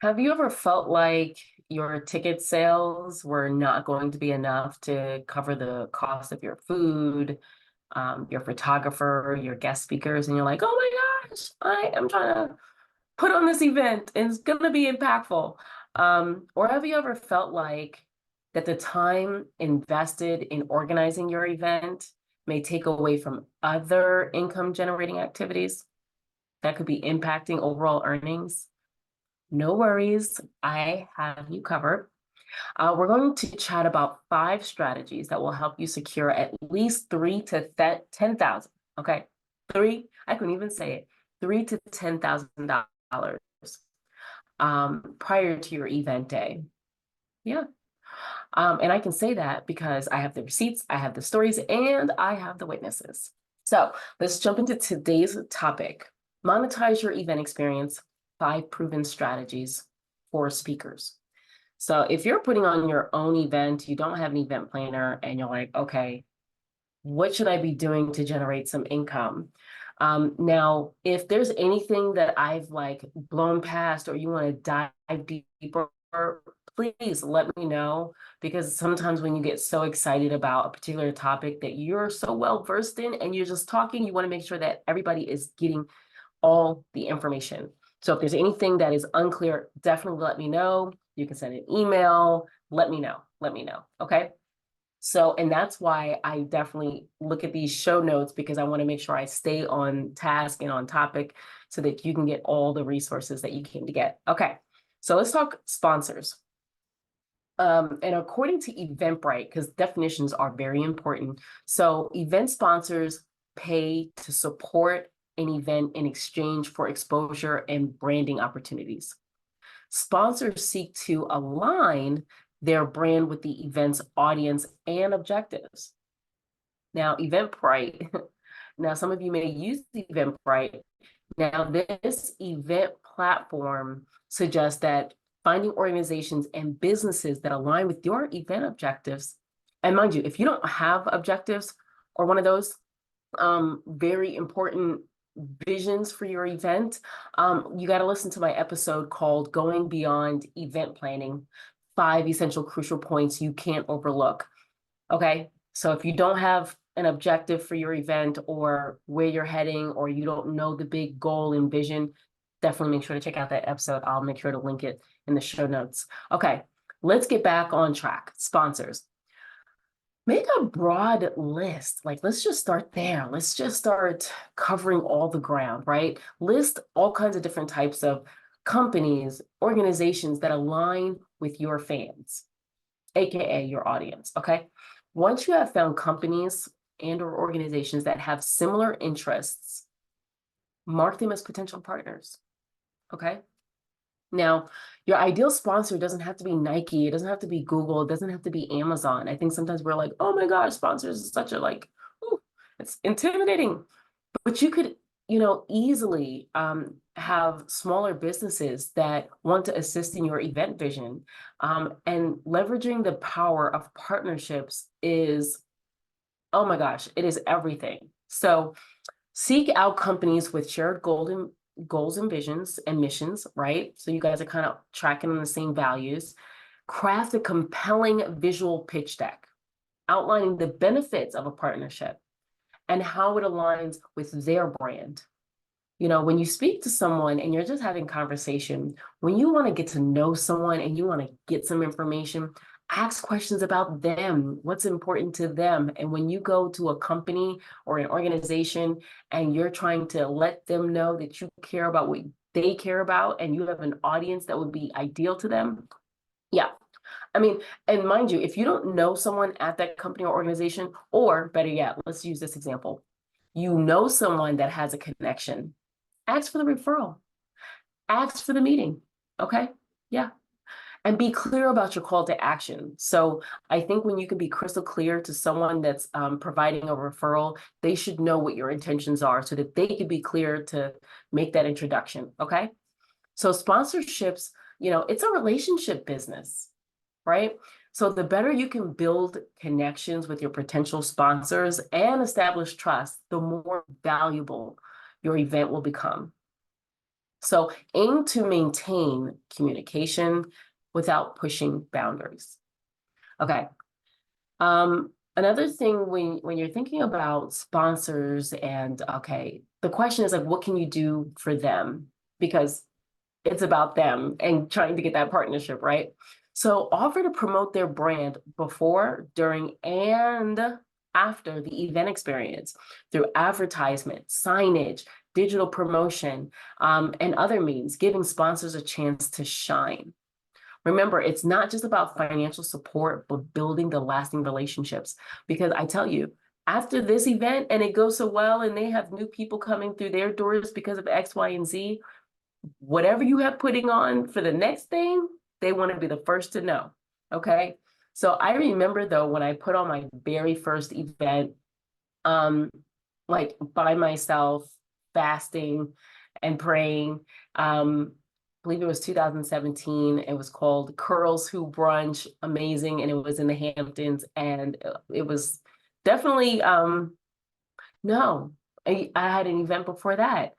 Have you ever felt like your ticket sales were not going to be enough to cover the cost of your food, your photographer, your guest speakers, and you're like, oh my gosh, I am trying to put on this event and it's going to be impactful? Or have you ever felt like that the time invested in organizing your event may take away from other income generating activities that could be impacting overall earnings? No worries, I have you covered. We're going to chat about 5 strategies that will help you secure at least 10,000. Okay, I couldn't even say it, $3,000 to $10,000 prior to your event day. Yeah. And I can say that because I have the receipts, I have the stories, and I have the witnesses. So let's jump into today's topic. Monetize your event experience, 5 proven strategies for speakers. So if you're putting on your own event, you don't have an event planner, and you're like, okay, what should I be doing to generate some income? Now, if there's anything that I've like blown past or you want to dive deeper, please let me know, because sometimes when you get so excited about a particular topic that you're so well versed in and you're just talking, you want to make sure that everybody is getting all the information. So if there's anything that is unclear, definitely let me know. You can send an email, let me know, okay? So, and that's why I definitely look at these show notes, because I want to make sure I stay on task and on topic so that you can get all the resources that you came to get. Okay, so let's talk sponsors. And according to Eventbrite, because definitions are very important. So event sponsors pay to support an event in exchange for exposure and branding opportunities. Sponsors seek to align their brand with the event's audience and objectives. Now, Eventbrite, now some of you may use Eventbrite. Now, this event platform suggests that finding organizations and businesses that align with your event objectives. And mind you, if you don't have objectives or one of those very important visions for your event, you got to listen to my episode called Going Beyond Event Planning, 5 essential crucial points you can't overlook. Okay, so if you don't have an objective for your event or where you're heading, or you don't know the big goal and vision, definitely make sure to check out that episode. I'll make sure to link it in the show notes. Okay, let's get back on track. Sponsors. Make a broad list. Like, let's just start there. Let's just start covering all the ground, right? List all kinds of different types of companies, organizations that align with your fans, AKA your audience, okay? Once you have found companies and or organizations that have similar interests, mark them as potential partners, okay? Now, your ideal sponsor doesn't have to be Nike, it doesn't have to be Google, it doesn't have to be Amazon. I think sometimes we're like, oh my gosh, sponsors is such a like, ooh, it's intimidating. But you could, easily have smaller businesses that want to assist in your event vision. And leveraging the power of partnerships is, oh my gosh, it is everything. So seek out companies with shared goals and visions and missions, right? So you guys are kind of tracking on the same values. Craft a compelling visual pitch deck outlining the benefits of a partnership and how it aligns with their brand. When you speak to someone and you're just having conversation, when you want to get to know someone and you want to get some information, ask questions about them, what's important to them. And when you go to a company or an organization and you're trying to let them know that you care about what they care about and you have an audience that would be ideal to them, yeah. I mean, and mind you, if you don't know someone at that company or organization, or better yet, let's use this example. You know someone that has a connection, ask for the referral, ask for the meeting. Okay. Yeah. And be clear about your call to action. So I think when you can be crystal clear to someone that's providing a referral, they should know what your intentions are so that they can be clear to make that introduction. Okay. So sponsorships, it's a relationship business, right? So the better you can build connections with your potential sponsors and establish trust, the more valuable your event will become. So aim to maintain communication without pushing boundaries. Okay. Another thing when you're thinking about sponsors and okay, the question is like, what can you do for them? Because it's about them and trying to get that partnership, right? So offer to promote their brand before, during, and after the event experience through advertisement, signage, digital promotion, and other means, giving sponsors a chance to shine. Remember, it's not just about financial support, but building the lasting relationships. Because I tell you, after this event and it goes so well and they have new people coming through their doors because of X, Y, and Z, whatever you have putting on for the next thing, they want to be the first to know. Okay. So I remember though, when I put on my very first event, um, like by myself, fasting and praying. I believe it was 2017. It was called Curls Who Brunch, amazing, and it was in the Hamptons, and it was definitely no. I had an event before that.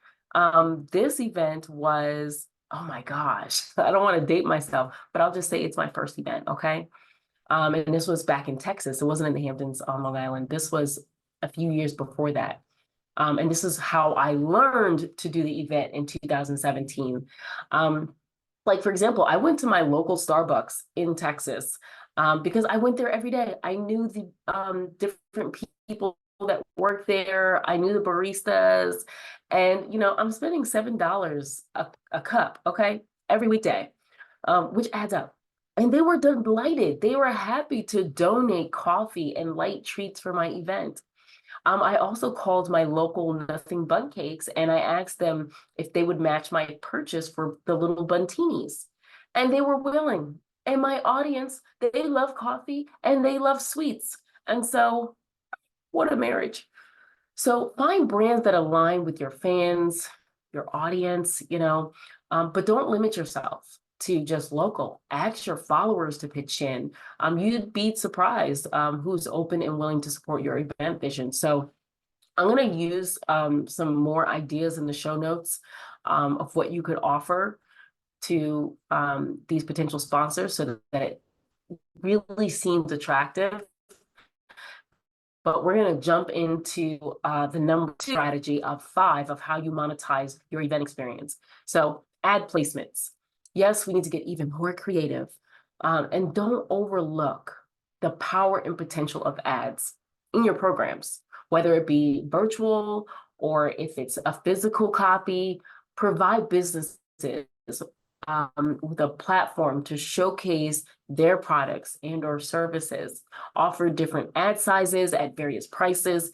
This event was, oh my gosh, I don't want to date myself, but I'll just say it's my first event, okay? And this was back in Texas. It wasn't in the Hamptons on Long Island. This was a few years before that. And this is how I learned to do the event in 2017. Like, for example, I went to my local Starbucks in Texas because I went there every day. I knew the different people that worked there. I knew the baristas. And, I'm spending $7 a cup, okay, every weekday, which adds up. And they were delighted. They were happy to donate coffee and light treats for my event. I also called my local Nothing Bun Cakes and I asked them if they would match my purchase for the little buntinis. And they were willing. And my audience, they love coffee and they love sweets. And so, what a marriage. So, find brands that align with your fans, your audience, but don't limit yourself to just local. Ask your followers to pitch in. You'd be surprised who's open and willing to support your event vision. So, I'm going to use some more ideas in the show notes of what you could offer to these potential sponsors so that it really seems attractive. But we're going to jump into the number 2 strategy of 5 of how you monetize your event experience. So ad placements. Yes, we need to get even more creative. And don't overlook the power and potential of ads in your programs, whether it be virtual or if it's a physical copy. Provide businesses with a platform to showcase their products and or services, offer different ad sizes at various prices,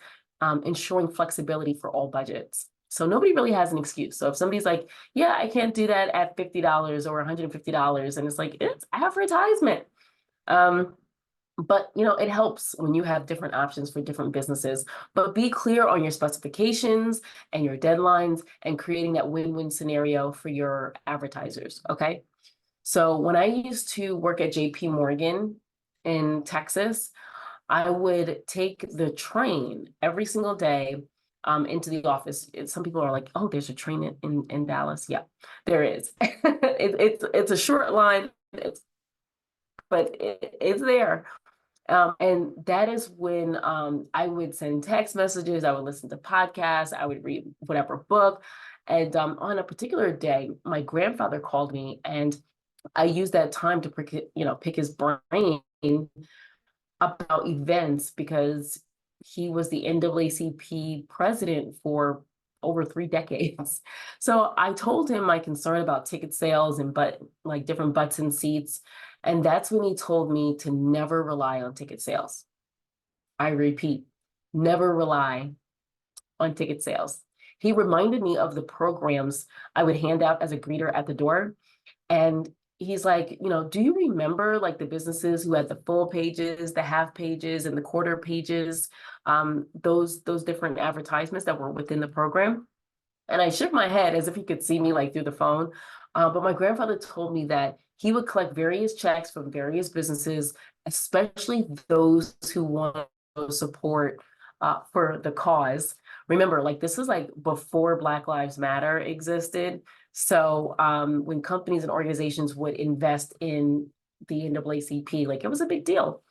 ensuring flexibility for all budgets. So nobody really has an excuse. So if somebody's like, yeah, I can't do that at $50 or $150, and it's like, it's advertisement. But it helps when you have different options for different businesses, but be clear on your specifications and your deadlines and creating that win-win scenario for your advertisers. Okay. So when I used to work at JP Morgan in Texas, I would take the train every single day into the office. Some people are like, oh, there's a train in Dallas. Yeah, there is. It's a short line, but it's there. And that is when I would send text messages, I would listen to podcasts, I would read whatever book. And on a particular day, my grandfather called me and I used that time to pick his brain about events because he was the NAACP president for over 3 decades. So I told him my concern about ticket sales and like different butts and seats. And that's when he told me to never rely on ticket sales. I repeat, never rely on ticket sales. He reminded me of the programs I would hand out as a greeter at the door. And he's like, do you remember like the businesses who had the full pages, the half pages, and the quarter pages, those different advertisements that were within the program? And I shook my head as if he could see me like through the phone. But my grandfather told me that he would collect various checks from various businesses, especially those who want support for the cause. Remember, like this is like before Black Lives Matter existed. So when companies and organizations would invest in the NAACP, like it was a big deal.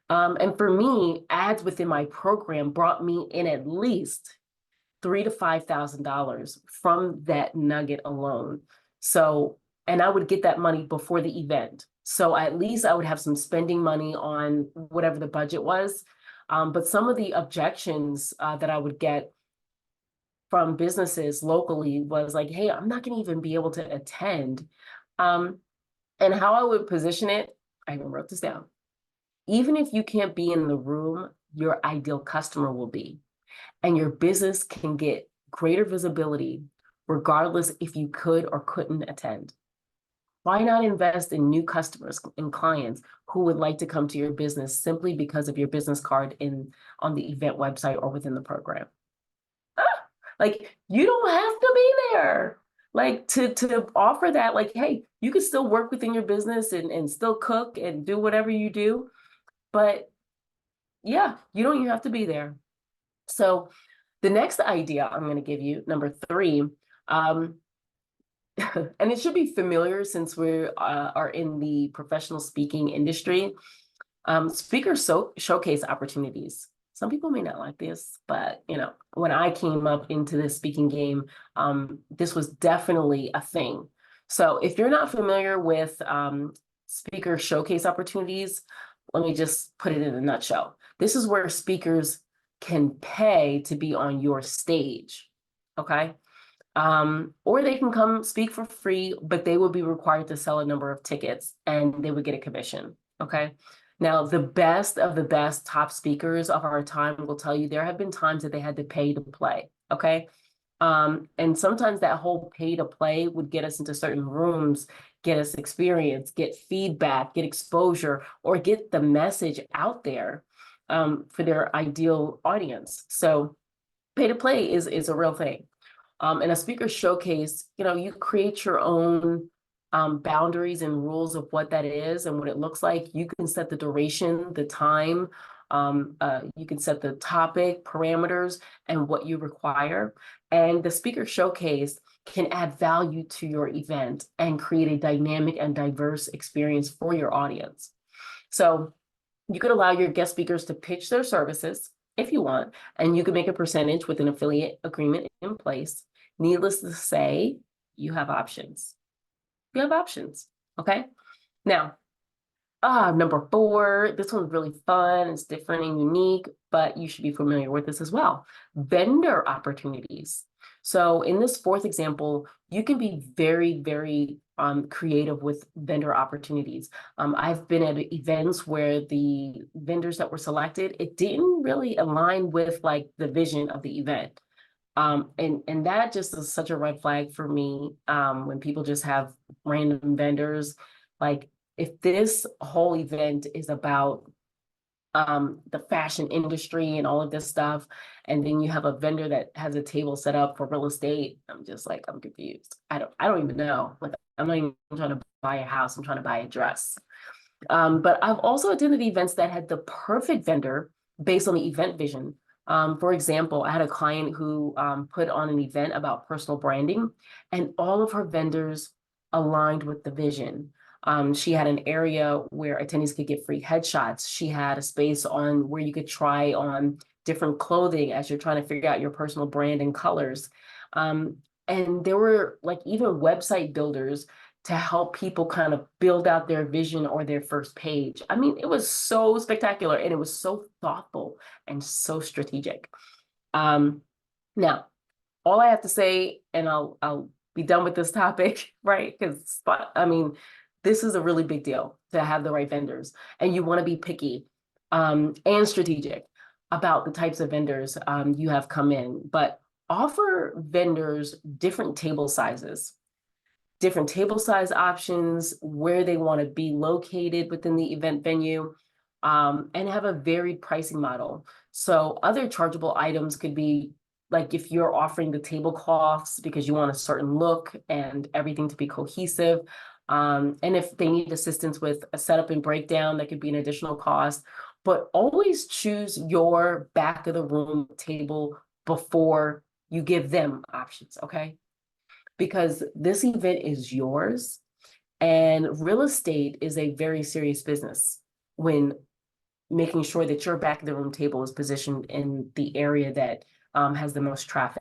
And for me, ads within my program brought me in at least $3,000 to $5,000 from that nugget alone. So, and I would get that money before the event. So at least I would have some spending money on whatever the budget was. But some of the objections that I would get from businesses locally was like, hey, I'm not going to even be able to attend. Um, and how I would position it, I even wrote this down. Even if you can't be in the room, your ideal customer will be, and your business can get greater visibility regardless if you could or couldn't attend. Why not invest in new customers and clients who would like to come to your business simply because of your business card on the event website or within the program? Like, you don't have to be there. Like, to offer that, like, hey, you can still work within your business and still cook and do whatever you do. But yeah, you don't even have to be there. So the next idea I'm going to give you, number 3, and it should be familiar since we are in the professional speaking industry. Speaker showcase opportunities. Some people may not like this, but when I came up into the speaking game, this was definitely a thing. So if you're not familiar with speaker showcase opportunities, let me just put it in a nutshell. This is where speakers can pay to be on your stage, okay? Or they can come speak for free, but they would be required to sell a number of tickets and they would get a commission, okay? Now, the best of the best top speakers of our time will tell you there have been times that they had to pay to play, okay? And sometimes that whole pay to play would get us into certain rooms, get us experience, get feedback, get exposure, or get the message out there for their ideal audience. So pay to play is a real thing. In a speaker showcase, you create your own boundaries and rules of what that is and what it looks like. You can set the duration, the time, you can set the topic, parameters, and what you require. And the speaker showcase can add value to your event and create a dynamic and diverse experience for your audience. So you could allow your guest speakers to pitch their services if you want, and you can make a percentage with an affiliate agreement in place. Needless to say, you have options. You have options, okay? Now, number 4, this one's really fun, it's different and unique, but you should be familiar with this as well. Vendor opportunities. So in this 4th example, you can be very, very creative with vendor opportunities. I've been at events where the vendors that were selected, it didn't really align with like the vision of the event. And that just is such a red flag for me when people just have random vendors. Like, if this whole event is about the fashion industry and all of this stuff, and then you have a vendor that has a table set up for real estate, I'm just like, I'm confused. I don't even know. Like, I'm not even trying to buy a house, I'm trying to buy a dress. But I've also attended events that had the perfect vendor based on the event vision. For example, I had a client who put on an event about personal branding, and all of her vendors aligned with the vision. She had an area where attendees could get free headshots. She had a space on where you could try on different clothing as you're trying to figure out your personal brand and colors. And there were like even website builders to help people kind of build out their vision or their first page. I mean, it was so spectacular and it was so thoughtful and so strategic. Now, all I have to say, and I'll be done with this topic, right? Because I mean, this is a really big deal to have the right vendors, and you want to be picky and strategic about the types of vendors you have come in, but offer vendors different table sizes, different table size options, where they want to be located within the event venue, and have a varied pricing model. So other chargeable items could be like if you're offering the tablecloths because you want a certain look and everything to be cohesive. And if they need assistance with a setup and breakdown, that could be an additional cost. But always choose your back of the room table before you give them options, okay? because this event is yours, and real estate is a very serious business when making sure that your back of the room table is positioned in the area that has the most traffic.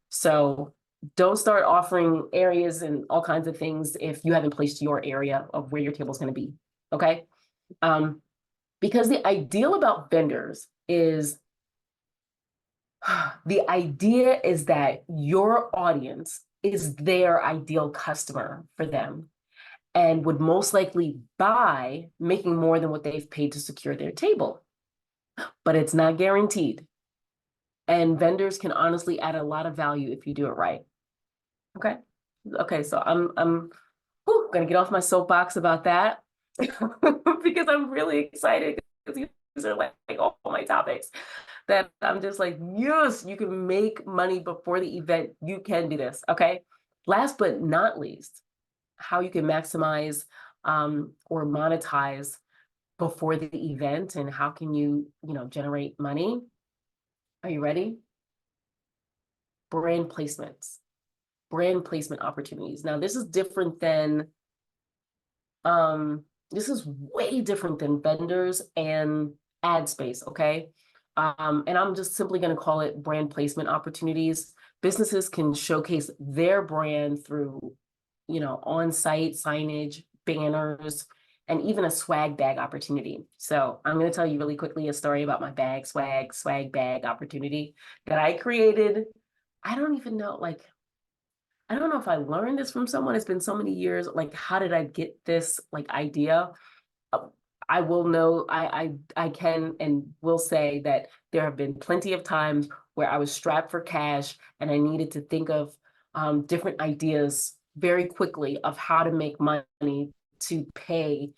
So don't start offering areas and all kinds of things if you haven't placed your area of where your table is going to be. Okay. Because the ideal about vendors is the idea is that your audience is their ideal customer for them and would most likely buy making more than what they've paid to secure their table. But it's not guaranteed. And vendors can honestly add a lot of value if you do it right. Okay. Okay, so I'm gonna get off my soapbox about that because I'm really excited because these are like all my topics that I'm just like, yes, you can make money before the event. You can do this. Okay. Last but not least, how you can maximize or monetize before the event and how can you, generate money. Are you ready? Brand placements, brand placement opportunities. Now, this is different than this is way different than vendors and ad space, okay? And I'm just simply going to call it brand placement opportunities. Businesses can showcase their brand through, on-site signage, banners, and even a swag bag opportunity. So I'm going to tell you really quickly a story about my swag bag opportunity that I created. I don't even know, I don't know if I learned this from someone. It's been so many years. Like, how did I get this idea? Uh, I will know, I can and will say that there have been plenty of times where I was strapped for cash and I needed to think of different ideas very quickly of how to make money to pay,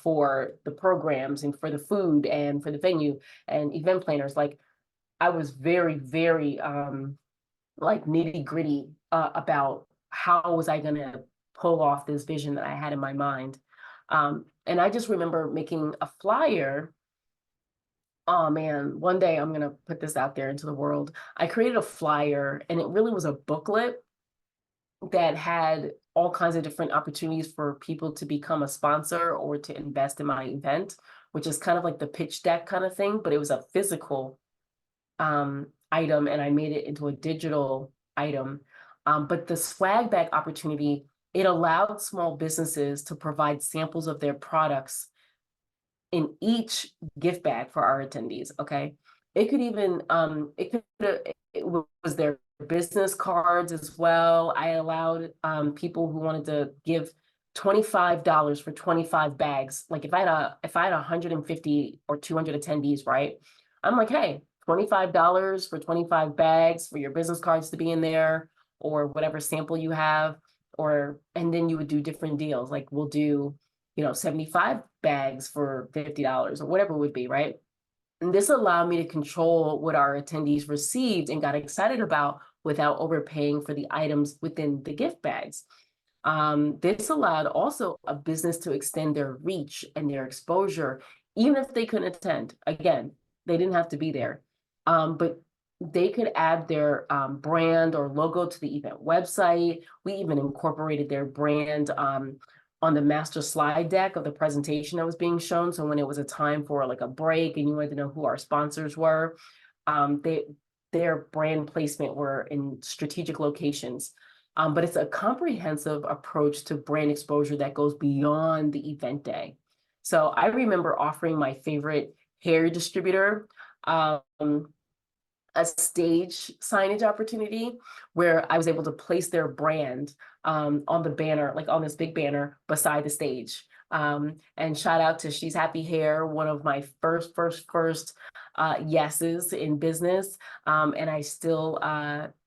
for the programs and for the food and for the venue and event planners. Like I was very, very nitty gritty about how was I going to pull off this vision that I had in my mind. And I just remember making a flyer. Oh man, one day I'm going to put this out there into the world. I created a flyer and it really was a booklet that had all kinds of different opportunities for people to become a sponsor or to invest in my event, which is kind of like the pitch deck kind of thing, but it was a physical item and I made it into a digital item. But the swag bag opportunity, it allowed small businesses to provide samples of their products in each gift bag for our attendees. Okay. It could even, it was their business cards as well. I allowed people who wanted to give $25 for 25 bags. Like if I had 150 or 200 attendees, right? I'm like, hey, $25 for 25 bags for your business cards to be in there or whatever sample you have, and then you would do different deals. Like we'll do 75 bags for $50 or whatever it would be, right? And this allowed me to control what our attendees received and got excited about without overpaying for the items within the gift bags. This allowed also a business to extend their reach and their exposure, even if they couldn't attend. Again, they didn't have to be there, but they could add their brand or logo to the event website. We even incorporated their brand on the master slide deck of the presentation that was being shown. So when it was a time for like a break and you wanted to know who our sponsors were, their brand placement were in strategic locations. But it's a comprehensive approach to brand exposure that goes beyond the event day. So I remember offering my favorite hair distributor a stage signage opportunity where I was able to place their brand on the banner, like on this big banner beside the stage. And shout out to She's Happy Hair, one of my first yeses in business. And I still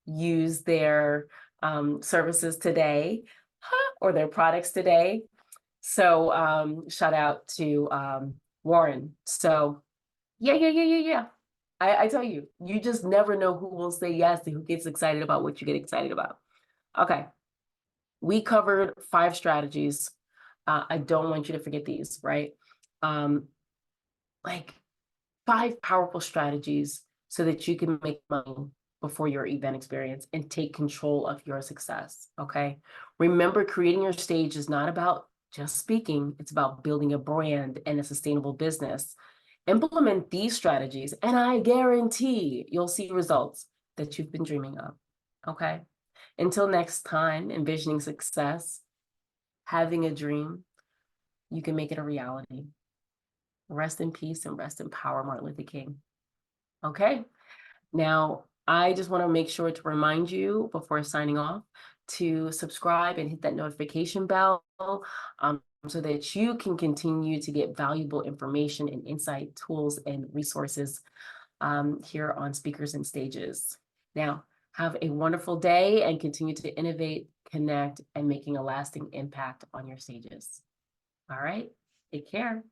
use their services today or their products today. So shout out to Warren. So yeah. I tell you, you just never know who will say yes and who gets excited about what you get excited about. Okay, we covered 5 strategies. I don't want you to forget these, right? Like 5 powerful strategies so that you can make money before your event experience and take control of your success. Okay. Remember, creating your stage is not about just speaking, it's about building a brand and a sustainable business. Implement these strategies, and I guarantee you'll see results that you've been dreaming of. Okay. Until next time, envisioning success, having a dream, you can make it a reality. Rest in peace and rest in power, Martin Luther King. Okay. Now, I just want to make sure to remind you before signing off to subscribe and hit that notification bell so that you can continue to get valuable information and insight, tools, and resources here on Speakers and Stages. Now, have a wonderful day and continue to innovate, connect, and making a lasting impact on your stages. All right, take care.